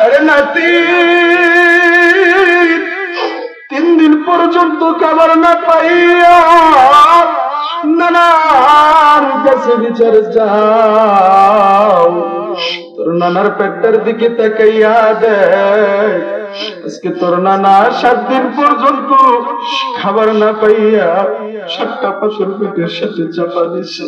আরে নাতি 3 দিন পর্যন্ত খাবার না পাইয়া নানার কাছে বিচার যাও, তোর নানার পেটের দিকে তাকাইয়া দেখ, আজকে তোর নানা 7 দিন পর্যন্ত খাবার না পাইয়া 7টা পাথর পেটের সাথে চাপা দিছে।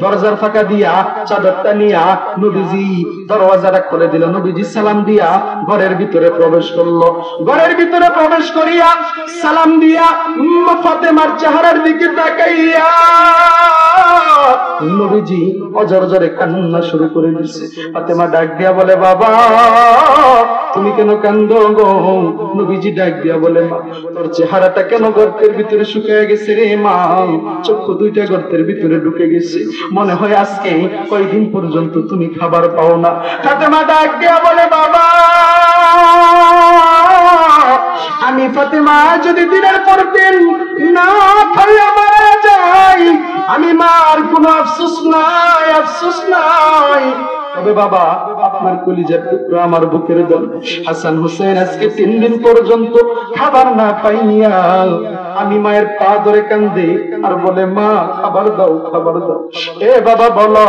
দরজার ফাঁকা দিয়া চাদরটা নিয়া নবীজি দরওয়াজাটা খুলে দিল। নবীজি সালাম দিয়া ঘরের ভিতরে প্রবেশ করলো। ঘরের ভিতরে প্রবেশ করিয়া সালাম দিয়া ফাতেমার চেহারার দিকে তাকাইয়া নবীজি অজরজরে কান্না শুরু করে দিছে। ফাতেমা ডাক দিয়া বলে, বাবা তুমি কেন কান্দো গো? নবীজি ডাক দিয়া বলে, মা তোর চেহারাটা কেন গর্তের ভিতরে শুকিয়ে গেছে রে মা, চক্ষু 2টা গর্তের ভিতরে ঢুকে গেছে, মনে হয় আজকে কয়দিন পর্যন্ত তুমি খাবার পাও না। ফাতেমা ডাক দিয়া বলে, বাবা আমি ফাতেমা যদি দিনের পর দিন না খাইয়া মারা যাই, আমি মার কোনো আফসোস নাই, আফসোস নাই। তবে বাবা আপনার কলিজার টুকরা আমার বুকের দল হাসান হুসেন আজকে 3 দিন পর্যন্ত খাবার না পাইয়া আমি মায়ের পা ধরে কান্দে আর বলে, মা খাবার দাও, খাবার দাও। এ বাবা বলো,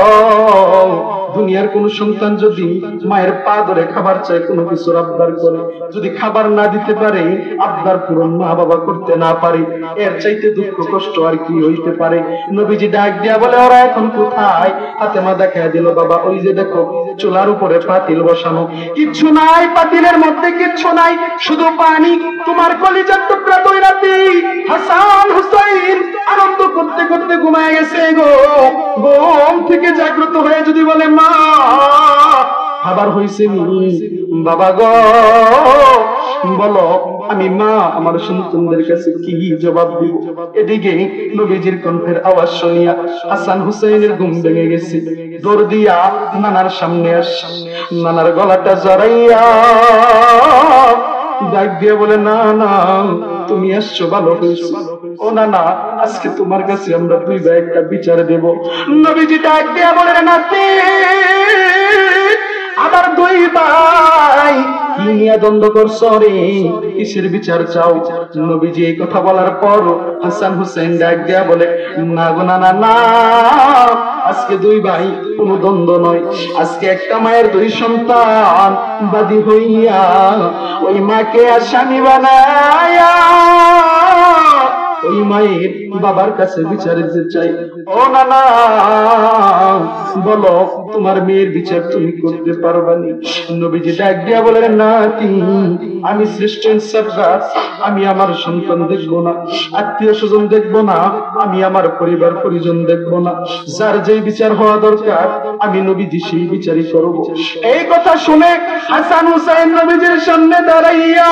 দুনিয়ার কোন সন্তান যদি মায়ের পা ধরে খাবার চায়, কোনো কিছু আবদার করে, যদি খাবার না দিতে পারে, আবদার পূরণ মা বাবা করতে না পারে, এর চাইতে দুঃখ কষ্ট আর কি হইতে পারে? নবীজি ডাক দিয়া বলে, ওরা এখন কোথায়? ফাতেমা দেখায় দিল, বাবা ওই যে দেখো চুলার উপরে পাতিল বসানো, কিচ্ছু নাই পাতিলের মধ্যে, কিচ্ছু নাই, শুধু পানি। তোমার কলিজার টুকরা 2 রাতে হাসান হুসাইন আনন্দ করতে করতে ঘুমায় গেছে গো। ঘুম থেকে জাগ্রত হয়ে যদি বলে, মা খাবার হইছে নি? বাবা গো বলো, আমি মা আমার সন্তানদের কাছে কি জবাব দিব? এদিকে নবীজির কণ্ঠের আওয়াজ শুনিয়া হাসান হুসাইনের ঘুম ভেঙে গেছে। দৌড় দিয়া নানার সামনে আসছে, নানার গলাটা জড়াইয়া ডাক দিয়ে বলে, না না তুমি আসছো ভালো হয়েছে। ও না না, আজকে তোমার কাছে আমরা 2 ভাই একটা বিচার দেব। নবীজি ডাক দিয়ে বলে, নাতি আবার 2 ভাই কি নিয়ে দ্বন্দ্ব করছো রে? কিসের বিচার চাও? নবীজি এই কথা বলার পর হাসান হুসেন ডাক দিয়া বলে, না গো না না, আজকে 2 ভাই কোনো দ্বন্দ্ব নয়, আজকে একটা মায়ের 2 সন্তান বাদী হইয়া ওই মাকে আসামি বানায়া ওই মায়ের বাবার কাছে বিচার দিতে চাই। ও না না বলো, তোমার মেয়ের বিচার তুমি করতে পারবানি? নবীজি ডাক দিয়া বলে, নাতি আমি শ্রেষ্ঠ ইনসাফগার, আমি আমার সন্তান দেখবো না, আত্মীয় স্বজন দেখবো না, আমি আমার পরিবার পরিজন দেখবো না, যার যেই বিচার হওয়া দরকার আমি নবীজি সেই বিচারই করবো। এই কথা শুনে হাসান হুসাইন নবীজির সামনে দাঁড়াইয়া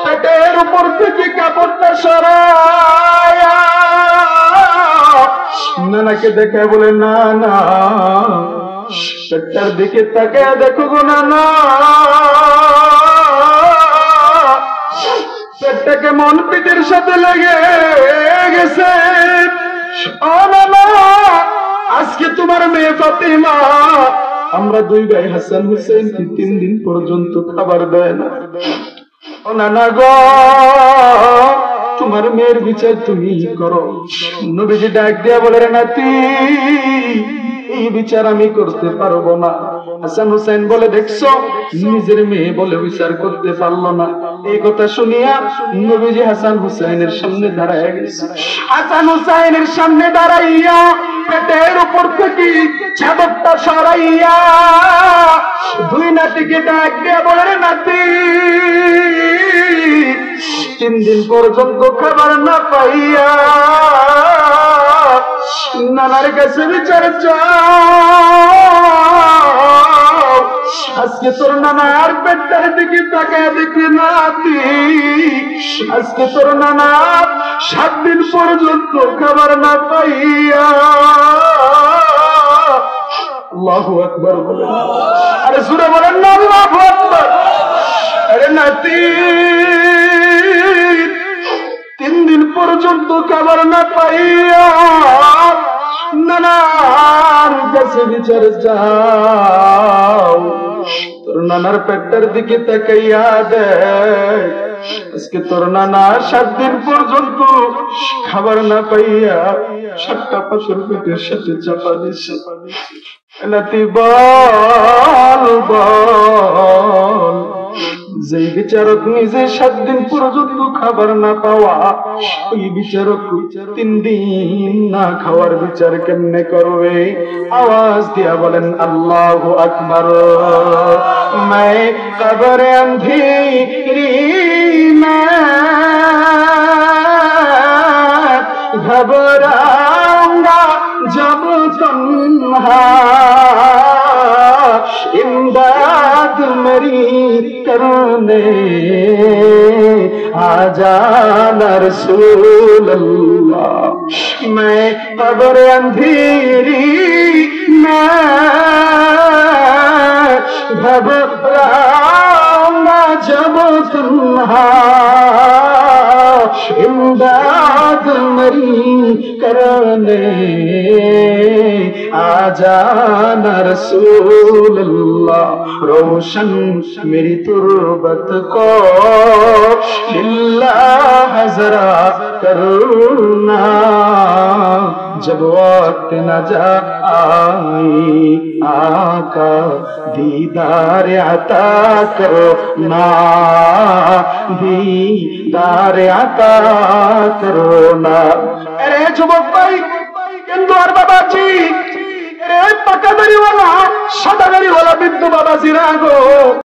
পেটের উপর থেকে কাপড়টা সরাইয়া নানাকে দেখে বলে, না না পেটটার দিকে তাকায় দেখো গো নানা, পেটটা কেমন পেটের সাথে লেগে গেছে। ও নানা, আজকে তোমার মেয়ে ফাতেমা আমরা 2 ভাই হাসান হুসেন 3 দিন পর্যন্ত খাবার দেয় না। ও নানা গো, তোমার মেয়ের বিচার তুমি করো। নবীজি ডাক দিয়া বলে, নাতি এই বিচার আমি করতে পারবো না। হাসান হুসাইন বলে, দেখছো নিজের মেয়ে বলে বিচার করতে পারলো না। এই কথা শুনিয়া নবীজি হাসান হুসাইনের সামনে দাঁড়ায় গেছে। হাসান হুসাইনের সামনে দাঁড়াইয়া পেটের উপর থেকে চাদরটা সরাইয়া 2 নাতিকে ডাক দিয়া বলে, নাতি 3 দিন পর্যন্ত খাবার না পাইয়া নানার কাছে বিচার চাও। আজকে তোর নানার পেটটার দিকে তাকায় দেখি নাতি, আজকে তোর নানা 7 দিন পর্যন্ত খাবার না পাইয়া। আল্লাহু আকবার বলেন, আরে জোরে বলেন না আল্লাহু আকবার। আরে নাতি 3 দিন পর্যন্ত খাবার না পাইয়া নানার কাছে বিচার চাও, তোর নানার পেটের দিকে তাকাইয়া দেখ, আজকে তোর নানা 7 দিন পর্যন্ত খাবার না পাইয়া 7টা পাথর পেটের সাথে চাপা দিছে। নাতি বল বল, যে বিচারক নিজে 7 দিন পর্যন্ত খাবার না পাওয়া, ওই বিচারক 3 দিন না খাওয়ার বিচার কেমনে করবে? আওয়াজ দিয়া বলেন আল্লাহু আকবার। मैं कब्र अंधेरी में घबराऊंगा जब तन्हा, इमदाद मेरी करने आ जाना रसूल अल्लाह। मैं कब्र अंधेरी में घबराऊंगा जब तन्हा, इमदाद मेरी करने आ जाना रसूल अल्लाह। रोशन मेरी तुरबत को लिल्लाह जरा करना, जब वक्त न जाए आका दीदार अता करो ना, दीदार अता करो ना। अरे যুবক ভাই, কিন্তু আর বাবাজি, আরে পাকা দাড়িওয়ালা সাদা দাড়িওয়ালা বৃদ্ধ বাবাজিরা গো,